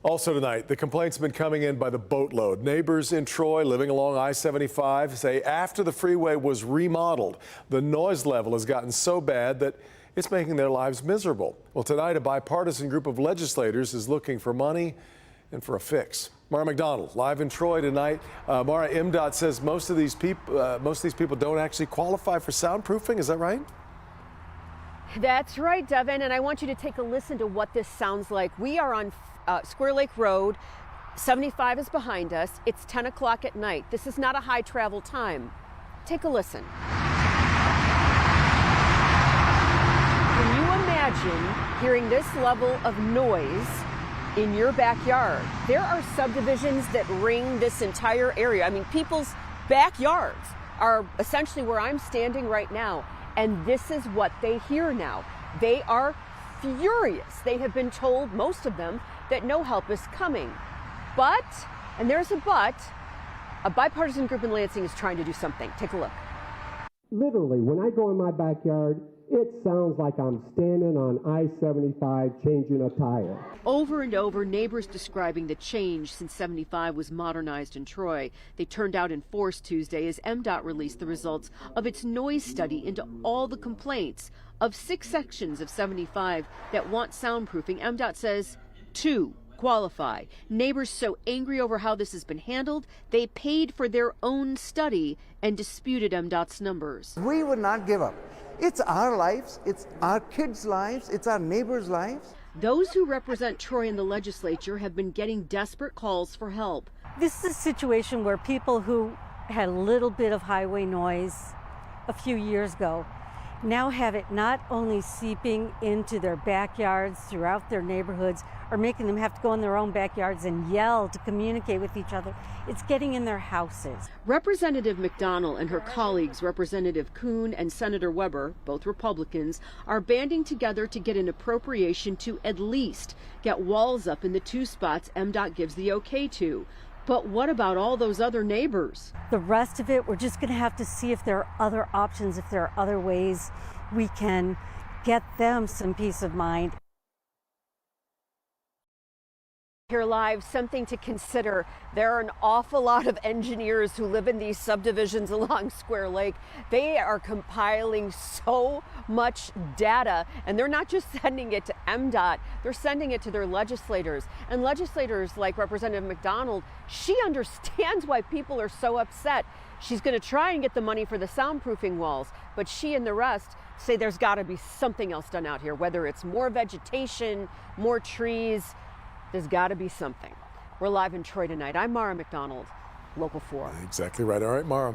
Also tonight, the complaints have been coming in by the boatload. Neighbors in Troy living along I-75 say after the freeway was remodeled, the noise level has gotten so bad that it's making their lives miserable. Well, tonight, a bipartisan group of legislators is looking for money and for a fix. Mara McDonald, live in Troy tonight. Mara, MDOT says most of these people don't actually qualify for soundproofing. Is that right? That's right, Devin, and I want you to take a listen to what this sounds like. We are on Square Lake Road. 75 is behind us. It's 10 o'clock at night. This is not a high travel time. Take a listen. Can you imagine hearing this level of noise in your backyard? There are subdivisions that ring this entire area. I mean, people's backyards are essentially where I'm standing right now. And this is what they hear now. They are furious. They have been told, most of them, that no help is coming. But, and there's a but, a bipartisan group in Lansing is trying to do something. Take a look. Literally, when I go in my backyard, it sounds like I'm standing on I-75 changing a tire. Over and over, neighbors describing the change since 75 was modernized in Troy. They turned out in force Tuesday as MDOT released the results of its noise study into all the complaints. Of 6 sections of 75 that want soundproofing, MDOT says 2 qualify. Neighbors so angry over how this has been handled, they paid for their own study and disputed MDOT's numbers. We would not give up. It's our lives, it's our kids' lives, it's our neighbors' lives. Those who represent Troy in the legislature have been getting desperate calls for help. This is a situation where people who had a little bit of highway noise a few years ago now have it not only seeping into their backyards throughout their neighborhoods or making them have to go in their own backyards and yell to communicate with each other, it's getting in their houses. Representative McDonald and her colleagues, Representative Kuhn and Senator Weber, both Republicans, are banding together to get an appropriation to at least get walls up in the 2 spots MDOT gives the okay to. But what about all those other neighbors? The rest of it, we're just going to have to see if there are other options, if there are other ways we can get them some peace of mind. Here live, something to consider. There are an awful lot of engineers who live in these subdivisions along Square Lake. They are compiling so much data, and they're not just sending it to MDOT, they're sending it to their legislators. And legislators like Representative McDonald, she understands why people are so upset. She's going to try and get the money for the soundproofing walls, but she and the rest say there's got to be something else done out here, whether it's more vegetation, more trees. There's got to be something. We're live in Troy tonight. I'm Mara McDonald, Local 4. Exactly right. All right, Mara.